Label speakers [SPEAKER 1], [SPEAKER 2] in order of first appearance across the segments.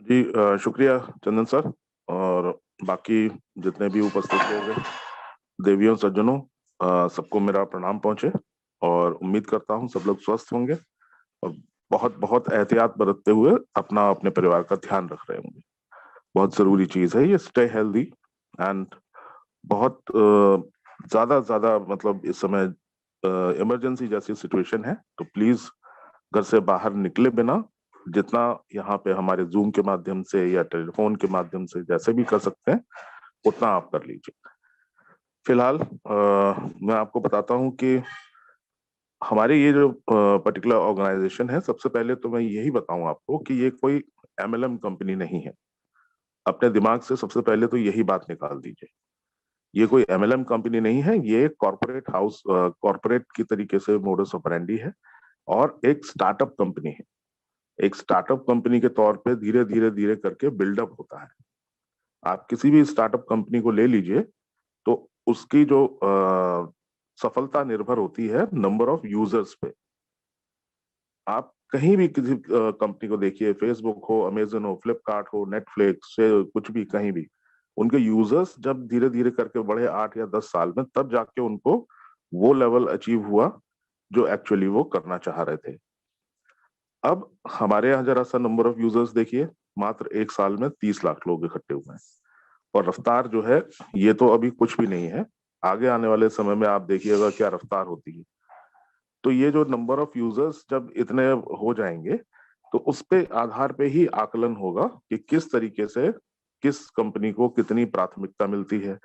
[SPEAKER 1] जी शुक्रिया चंदन सर। और बाकी जितने भी उपस्थित लोग हैं, देवियों सज्जनों, सबको मेरा प्रणाम पहुंचे। और उम्मीद करता हूं सब लोग स्वस्थ होंगे और बहुत बहुत एहतियात बरतते हुए अपना अपने परिवार का ध्यान रख रहे होंगे। बहुत जरूरी चीज है ये, स्टे हेल्दी। एंड बहुत ज्यादा ज्यादा मतलब इस समय इमरजेंसी जैसी सिचुएशन है, तो प्लीज घर से बाहर निकले बिना जितना यहाँ पे हमारे जूम के माध्यम से या टेलीफोन के माध्यम से जैसे भी कर सकते हैं उतना आप कर लीजिए। फिलहाल मैं आपको बताता हूँ कि हमारे ये जो पर्टिकुलर ऑर्गेनाइजेशन है, सबसे पहले तो मैं यही बताऊं आपको कि ये कोई एमएलएम कंपनी नहीं है। अपने दिमाग से सबसे पहले तो यही बात निकाल दीजिए। ये कोई एमएलएम कंपनी नहीं है, ये एक कॉर्पोरेट हाउस, कॉर्पोरेट की तरीके से मोडस ऑपरेंडी है और एक स्टार्टअप कंपनी है। एक स्टार्टअप कंपनी के तौर पे धीरे धीरे धीरे करके बिल्डअप होता है। आप किसी भी स्टार्टअप कंपनी को ले लीजिए, तो उसकी जो सफलता निर्भर होती है नंबर ऑफ यूजर्स पे। आप कहीं भी किसी कंपनी को देखिए, फेसबुक हो, अमेजन हो, फ्लिपकार्ट हो, नेटफ्लिक्स से कुछ भी कहीं भी, उनके यूजर्स जब धीरे धीरे करके बढ़े 8 या 10 साल में, तब जाके उनको वो लेवल अचीव हुआ जो एक्चुअली वो करना चाह रहे थे। अब हमारे यहाँ जरा सा नंबर ऑफ यूजर्स देखिए, मात्र 1 साल में 30 लाख लोग इकट्ठे हुए हैं। और रफ्तार जो है, ये तो अभी कुछ भी नहीं है। आगे आने वाले समय में आप देखिएगा क्या रफ्तार होती है। तो ये जो नंबर ऑफ यूजर्स जब इतने हो जाएंगे, तो उस पे आधार पे ही आकलन होगा कि किस तरीके से किस कंपनी को कितनी प्राथमिकता मिलती है,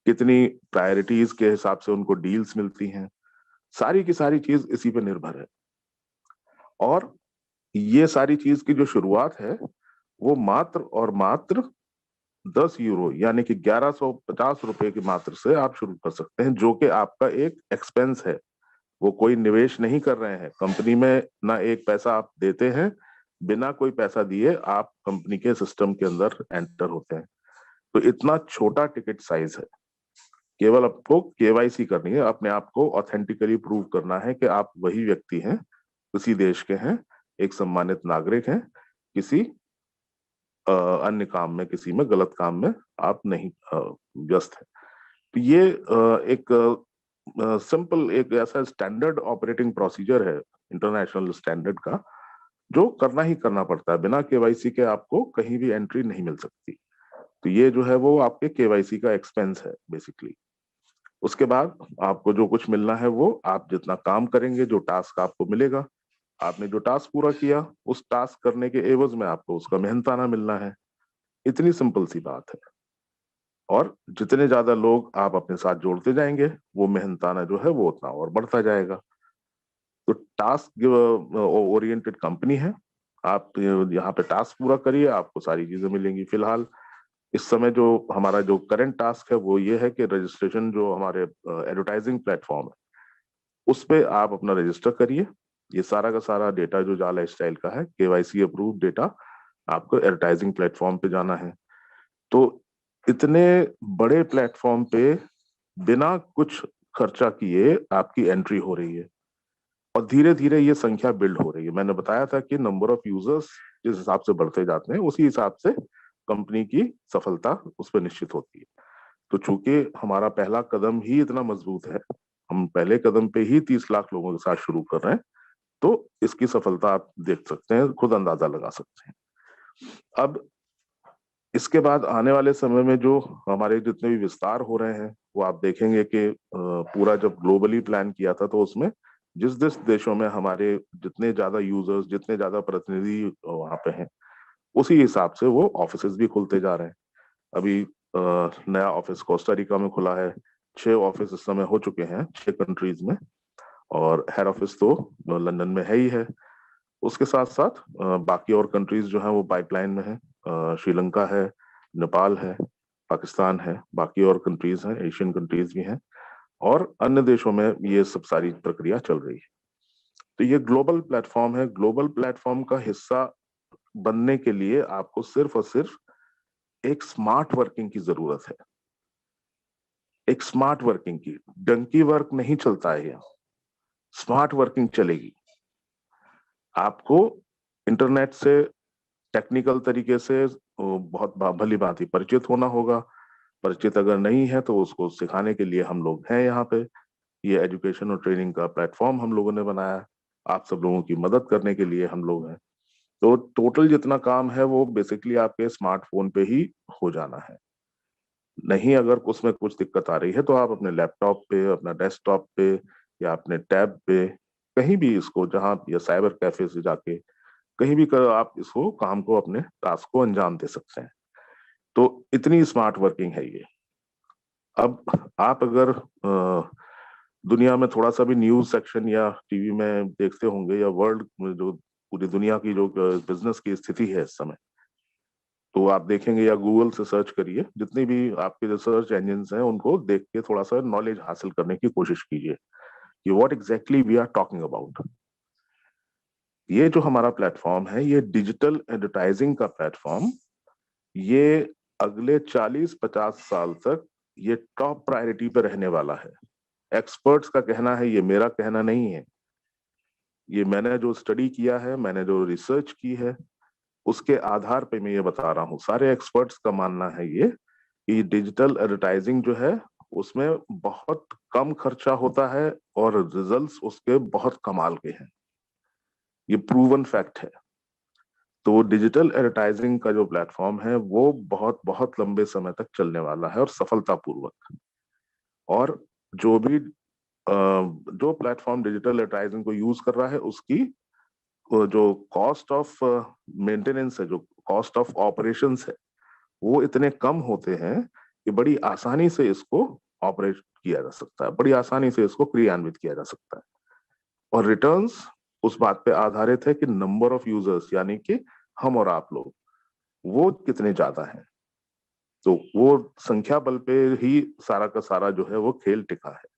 [SPEAKER 1] कितनी प्रायोरिटीज के हिसाब से उनको डील्स मिलती हैं। सारी की सारी चीज इसी पे निर्भर है। और ये सारी चीज की जो शुरुआत है, वो मात्र और मात्र 10 यूरो यानी कि 1150 रुपए की मात्र से आप शुरू कर सकते हैं, जो कि आपका एक एक्सपेंस है। वो कोई निवेश नहीं कर रहे हैं कंपनी में, ना एक पैसा आप देते हैं। बिना कोई पैसा दिए आप कंपनी के सिस्टम के अंदर एंटर होते हैं। तो इतना छोटा टिकट साइज है। केवल आपको केवाईसी करनी है, अपने आप को ऑथेंटिकली प्रूव करना है कि आप वही व्यक्ति हैं, किसी देश के हैं, एक सम्मानित नागरिक हैं। किसी अन्य काम में, किसी में गलत काम में आप नहीं व्यस्त है। तो ये एक सिंपल, एक ऐसा स्टैंडर्ड ऑपरेटिंग प्रोसीजर है इंटरनेशनल स्टैंडर्ड का, जो करना ही करना पड़ता है। बिना केवाईसी के आपको कहीं भी एंट्री नहीं मिल सकती। तो ये जो है वो आपके केवाईसी का एक्सपेंस है बेसिकली। उसके बाद आपको जो कुछ मिलना है, वो आप जितना काम करेंगे, जो टास्क आपको मिलेगा, आपने जो टास्क पूरा किया, उस टास्क करने के एवज में आपको उसका मेहनताना मिलना है। इतनी सिंपल सी बात है। और जितने ज्यादा लोग आप अपने साथ जोड़ते जाएंगे, वो मेहनताना जो है वो उतना और बढ़ता जाएगा। तो टास्क ओरिएंटेड कंपनी है। आप यहाँ पे टास्क पूरा करिए, आपको सारी चीजें मिलेंगी। फिलहाल इस समय जो हमारा जो करंट टास्क है, वो ये है कि रजिस्ट्रेशन, जो हमारे एडवर्टाइजिंग प्लेटफॉर्म है, उस पे आप अपना रजिस्टर करिए। ये सारा का सारा डेटा जो जाला स्टाइल का है, केवाईसी अप्रूव डेटा, आपको एडवर्टाइजिंग प्लेटफॉर्म पे जाना है। तो इतने बड़े प्लेटफॉर्म पे बिना कुछ खर्चा किए आपकी एंट्री हो रही है। और धीरे धीरे ये संख्या बिल्ड हो रही है। मैंने बताया था कि नंबर ऑफ यूजर्स जिस हिसाब से बढ़ते जाते हैं, उसी हिसाब से कंपनी की सफलता उस पर निश्चित होती है। तो चूंकि हमारा पहला कदम ही इतना मजबूत है, हम पहले कदम पे ही 30 लाख लोगों के साथ शुरू कर रहे हैं, तो इसकी सफलता आप देख सकते हैं, खुद अंदाजा लगा सकते हैं। अब इसके बाद आने वाले समय में जो हमारे जितने भी विस्तार हो रहे हैं, वो आप देखेंगे कि पूरा जब ग्लोबली प्लान किया था, तो उसमें जिस जिस देशों में हमारे जितने ज्यादा यूजर्स, जितने ज्यादा प्रतिनिधि वहां पे हैं, उसी हिसाब से वो ऑफिसेज भी खुलते जा रहे हैं। अभी नया ऑफिस कोस्टा रिका में खुला है। 6 ऑफिस इस समय हो चुके हैं 6 कंट्रीज में। और हेड ऑफिस तो लंदन में है ही है। उसके साथ साथ बाकी और कंट्रीज जो हैं वो पाइपलाइन में है। श्रीलंका है, नेपाल है, पाकिस्तान है, बाकी और कंट्रीज हैं, एशियन कंट्रीज भी हैं। और अन्य देशों में ये सब सारी प्रक्रिया चल रही है। तो ये ग्लोबल प्लेटफॉर्म है। ग्लोबल प्लेटफॉर्म का हिस्सा बनने के लिए आपको सिर्फ और सिर्फ एक स्मार्ट वर्किंग की जरूरत है। एक स्मार्ट वर्किंग की, डंकी वर्क नहीं चलता है यहाँ, स्मार्ट वर्किंग चलेगी। आपको इंटरनेट से टेक्निकल तरीके से बहुत भली भांति परिचित होना होगा। परिचित अगर नहीं है तो उसको सिखाने के लिए हम लोग हैं यहाँ पे। ये एजुकेशन और ट्रेनिंग का प्लेटफॉर्म हम लोगों ने बनाया है, आप सब लोगों की मदद करने के लिए हम लोग हैं। तो टोटल जितना काम है वो बेसिकली आपके स्मार्टफोन पे ही हो जाना है। नहीं, अगर उसमें कुछ दिक्कत आ रही है तो आप अपने लैपटॉप पे, अपना डेस्कटॉप पे या अपने टैब पे, कहीं भी इसको, जहां, या साइबर कैफे से जाके कहीं भी कर आप इसको, काम को, अपने टास्क को अंजाम दे सकते हैं। तो इतनी स्मार्ट वर्किंग है ये। अब आप अगर दुनिया में थोड़ा सा भी न्यूज सेक्शन या टीवी में देखते होंगे, या वर्ल्ड में जो पूरी दुनिया की जो बिजनेस की स्थिति है इस समय, तो आप देखेंगे, या गूगल से सर्च करिए, जितनी भी आपके जो सर्च इंजिन हैं उनको देख के थोड़ा सा नॉलेज हासिल करने की कोशिश कीजिए कि what exactly we are talking about. ये जो हमारा प्लेटफॉर्म है, ये डिजिटल एडवर्टाइजिंग का प्लेटफॉर्म, ये अगले 40-50 साल तक ये टॉप प्रायोरिटी पे रहने वाला है। एक्सपर्ट्स का कहना है, ये मेरा कहना नहीं है। ये मैंने जो स्टडी किया है, मैंने जो रिसर्च की है, उसके आधार पे मैं ये बता रहा हूँ। सारे एक्सपर्ट्स का मानना है ये कि डिजिटल एडवर्टाइजिंग जो है उसमें बहुत कम खर्चा होता है और रिजल्ट्स उसके बहुत कमाल के हैं। ये प्रूवन फैक्ट है। तो डिजिटल एडवर्टाइजिंग का जो प्लेटफॉर्म है वो बहुत बहुत लंबे समय तक चलने वाला है, और सफलतापूर्वक। और जो भी जो प्लेटफॉर्म डिजिटल एडवर्टाइजिंग को यूज कर रहा है, उसकी जो कॉस्ट ऑफ मेंटेनेंस है, जो कॉस्ट ऑफ ऑपरेशंस है, वो इतने कम होते हैं कि बड़ी आसानी से इसको ऑपरेट किया जा सकता है, बड़ी आसानी से इसको क्रियान्वित किया जा सकता है। और रिटर्न्स उस बात पे आधारित है कि नंबर ऑफ यूजर्स, यानी कि हम और आप लोग, वो कितने ज्यादा हैं। तो वो संख्या बल पे ही सारा का सारा जो है वो खेल टिका है।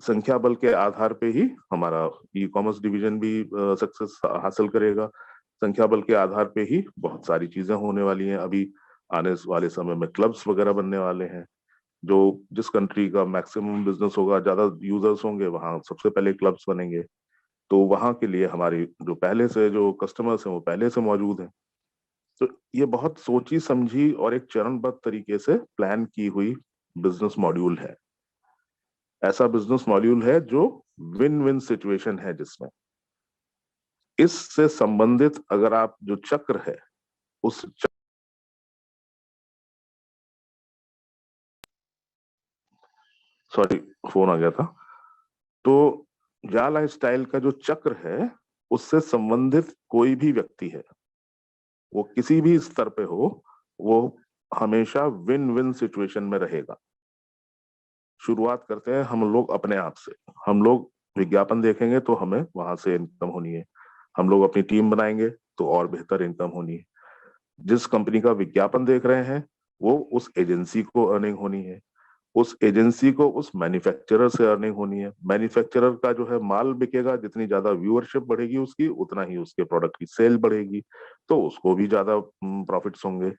[SPEAKER 1] संख्या बल के आधार पे ही हमारा ई कॉमर्स डिवीजन भी सक्सेस हासिल करेगा। संख्या बल के आधार पे ही बहुत सारी चीजें होने वाली हैं। अभी आने वाले समय में क्लब्स वगैरह बनने वाले हैं। जो जिस कंट्री का मैक्सिमम बिजनेस होगा, ज्यादा यूजर्स होंगे, वहां सबसे पहले क्लब्स बनेंगे। तो वहां के लिए हमारी जो पहले से जो कस्टमर्स हैं वो पहले से मौजूद हैं। तो ये बहुत सोची समझी और एक चरणबद्ध तरीके से प्लान की हुई बिजनेस मॉड्यूल है। ऐसा बिजनेस मॉड्यूल है जो विन विन सिचुएशन है, जिसमें इससे संबंधित अगर आप जो चक्र है उस सॉरी, फोन आ गया था। तो या लाइफस्टाइल का जो चक्र है, उससे संबंधित कोई भी व्यक्ति है, वो किसी भी स्तर पे हो, वो हमेशा विन विन सिचुएशन में रहेगा। शुरुआत करते हैं हम लोग अपने आप से। हम लोग विज्ञापन देखेंगे तो हमें वहां से इनकम होनी है। हम लोग अपनी टीम बनाएंगे तो और बेहतर इनकम होनी है। जिस कंपनी का विज्ञापन देख रहे हैं, वो उस एजेंसी को अर्निंग होनी है। उस एजेंसी को उस मैन्युफैक्चरर से अर्निंग होनी है। मैन्युफैक्चरर का जो है माल बिकेगा, जितनी ज्यादा व्यूअरशिप बढ़ेगी उसकी, उतना ही उसके प्रोडक्ट की सेल बढ़ेगी, तो उसको भी ज्यादा प्रॉफिट्स होंगे।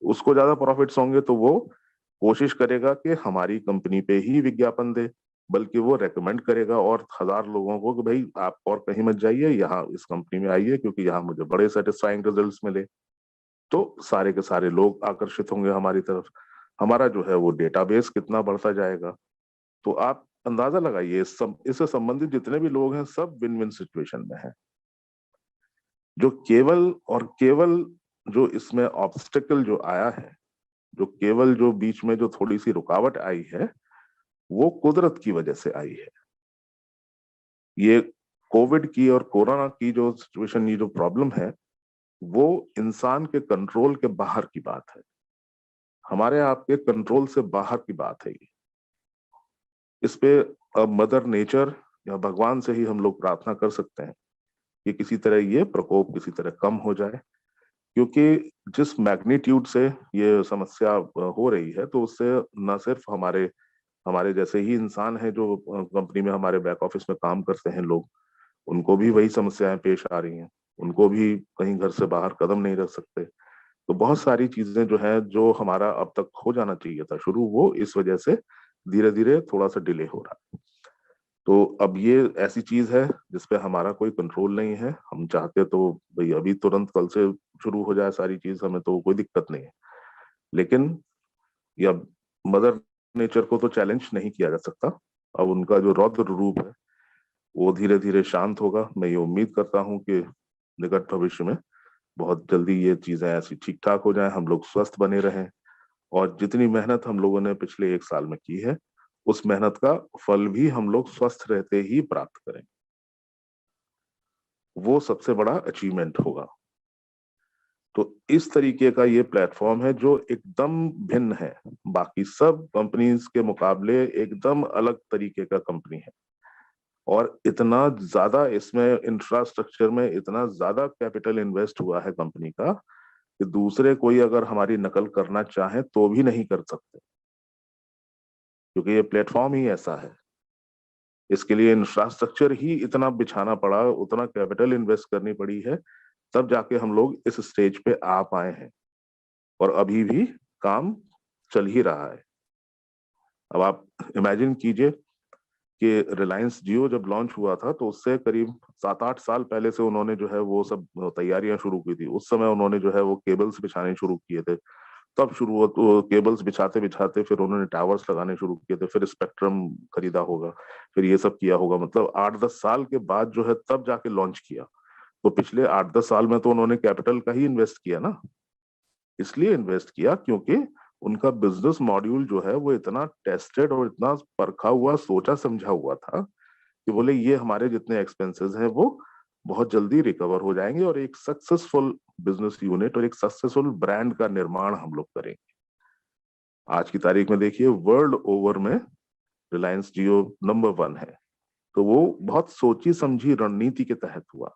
[SPEAKER 1] उसको ज्यादा प्रॉफिट्स होंगे तो वो कोशिश करेगा कि हमारी कंपनी पे ही विज्ञापन दे, बल्कि वो रेकमेंड करेगा और 1000 लोगों को कि भाई आप और कहीं मत जाइए, यहाँ इस कंपनी में आइए, क्योंकि यहाँ मुझे बड़े सेटिस्फाइंग रिजल्ट्स मिले। तो सारे के सारे लोग आकर्षित होंगे हमारी तरफ। हमारा जो है वो डेटाबेस कितना बढ़ता जाएगा। तो आप अंदाजा लगाइए, इससे संबंधित जितने भी लोग हैं, सब विन विन सिचुएशन में हैं। जो केवल और केवल जो इसमें ऑब्स्टेकल जो आया है, जो केवल जो बीच में जो थोड़ी सी रुकावट आई है, वो कुदरत की वजह से आई है। ये कोविड की और कोरोना की जो सिचुएशन, ये जो प्रॉब्लम है, वो इंसान के कंट्रोल के बाहर की बात है। हमारे आपके कंट्रोल से बाहर की बात है ये। इस पे अब मदर नेचर या भगवान से ही हम लोग प्रार्थना कर सकते हैं कि किसी तरह ये प्रकोप किसी तरह कम हो जाए। क्योंकि जिस मैग्नीट्यूड से ये समस्या हो रही है, तो उससे न सिर्फ हमारे हमारे जैसे ही इंसान है जो कंपनी में हमारे बैक ऑफिस में काम करते हैं लोग, उनको भी वही समस्याएं पेश आ रही हैं। उनको भी कहीं घर से बाहर कदम नहीं रख सकते। तो बहुत सारी चीजें जो है, जो हमारा अब तक हो जाना चाहिए था शुरू, वो इस वजह से धीरे धीरे थोड़ा सा डिले हो रहा है। तो अब ये ऐसी चीज है जिसपे हमारा कोई कंट्रोल नहीं है। हम चाहते तो भाई अभी तुरंत कल से शुरू हो जाए सारी चीज, हमें तो कोई दिक्कत नहीं है। लेकिन या मदर नेचर को तो चैलेंज नहीं किया जा सकता। अब उनका जो रौद्र रूप है वो धीरे धीरे शांत होगा। मैं ये उम्मीद करता हूँ कि निकट भविष्य में बहुत जल्दी ये चीजें ऐसी ठीक ठाक हो जाएं, हम लोग स्वस्थ बने रहें, और जितनी मेहनत हम लोगों ने पिछले 1 साल में की है उस मेहनत का फल भी हम लोग स्वस्थ रहते ही प्राप्त करें। वो सबसे बड़ा अचीवमेंट होगा। तो इस तरीके का ये प्लेटफॉर्म है जो एकदम भिन्न है, बाकी सब कंपनीज के मुकाबले एकदम अलग तरीके का कंपनी है। और इतना ज्यादा इसमें इंफ्रास्ट्रक्चर में इतना ज्यादा कैपिटल इन्वेस्ट हुआ है कंपनी का कि दूसरे कोई अगर हमारी नकल करना चाहे तो भी नहीं कर सकते, क्योंकि ये प्लेटफॉर्म ही ऐसा है। इसके लिए इंफ्रास्ट्रक्चर ही इतना बिछाना पड़ा, उतना कैपिटल इन्वेस्ट करनी पड़ी है, तब जाके हम लोग इस स्टेज पे आ पाए हैं। और अभी भी काम चल ही रहा है। अब आप इमेजिन कीजिए कि रिलायंस जियो जब लॉन्च हुआ था तो उससे करीब 7-8 साल पहले से उन्होंने जो है वो सब तैयारियां शुरू की थी। उस समय उन्होंने जो है वो केबल्स बिछाने शुरू किए थे। तब शुरू हुआ तो केबल्स बिछाते बिछाते फिर उन्होंने टावर्स लगाने शुरू किए थे, फिर स्पेक्ट्रम खरीदा होगा, फिर ये सब किया होगा। मतलब 8-10 साल के बाद जो है तब जाके लॉन्च किया। तो पिछले 8-10 साल में तो उन्होंने कैपिटल का ही इन्वेस्ट किया ना। इसलिए इन्वेस्ट किया क्योंकि उनका बिजनेस मॉड्यूल जो है वो इतना टेस्टेड और इतना परखा हुआ, सोचा समझा हुआ था कि बोले ये हमारे जितने एक्सपेंसेस हैं वो बहुत जल्दी रिकवर हो जाएंगे और एक सक्सेसफुल बिजनेस यूनिट और एक सक्सेसफुल ब्रांड का निर्माण हम लोग करेंगे। आज की तारीख में देखिए वर्ल्ड ओवर में रिलायंस जियो नंबर 1 है। तो वो बहुत सोची समझी रणनीति के तहत हुआ।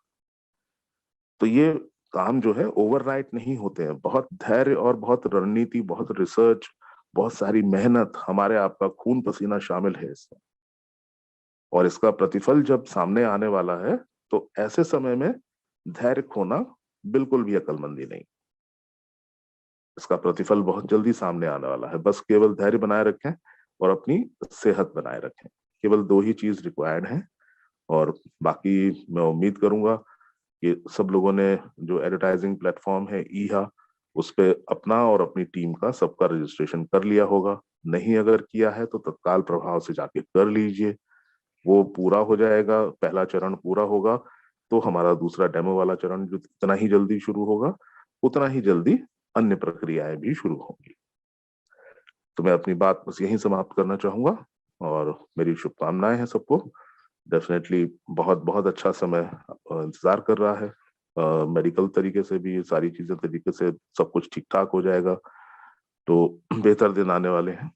[SPEAKER 1] तो ये काम जो है ओवरनाइट नहीं होते हैं, बहुत धैर्य और बहुत रणनीति, बहुत रिसर्च, बहुत सारी मेहनत, हमारे आपका खून पसीना शामिल है इसमें। और इसका प्रतिफल जब सामने आने वाला है तो ऐसे समय में धैर्य खोना बिल्कुल भी अक्लमंदी नहीं। इसका प्रतिफल बहुत जल्दी सामने आने वाला है। बस केवल धैर्य बनाए रखें और अपनी सेहत बनाए रखें। केवल 2 ही चीज रिक्वायर्ड है। और बाकी मैं उम्मीद करूंगा कि सब लोगों ने जो एडवर्टाइजिंग प्लेटफॉर्म है ईहा, उस पे अपना और अपनी टीम का सबका रजिस्ट्रेशन कर लिया होगा। नहीं अगर किया है तो तत्काल प्रभाव से जाके कर लीजिए। वो पूरा हो जाएगा, पहला चरण पूरा होगा तो हमारा दूसरा डेमो वाला चरण जो जितना ही जल्दी शुरू होगा उतना ही जल्दी अन्य प्रक्रियाएं भी शुरू होंगी। तो मैं अपनी बात बस यहीं समाप्त करना चाहूंगा और मेरी शुभकामनाएं हैं सबको। डेफिनेटली बहुत बहुत अच्छा समय इंतजार कर रहा है। मेडिकल तरीके से भी सारी चीजें तरीके से सब कुछ ठीक ठाक हो जाएगा तो बेहतर दिन आने वाले हैं।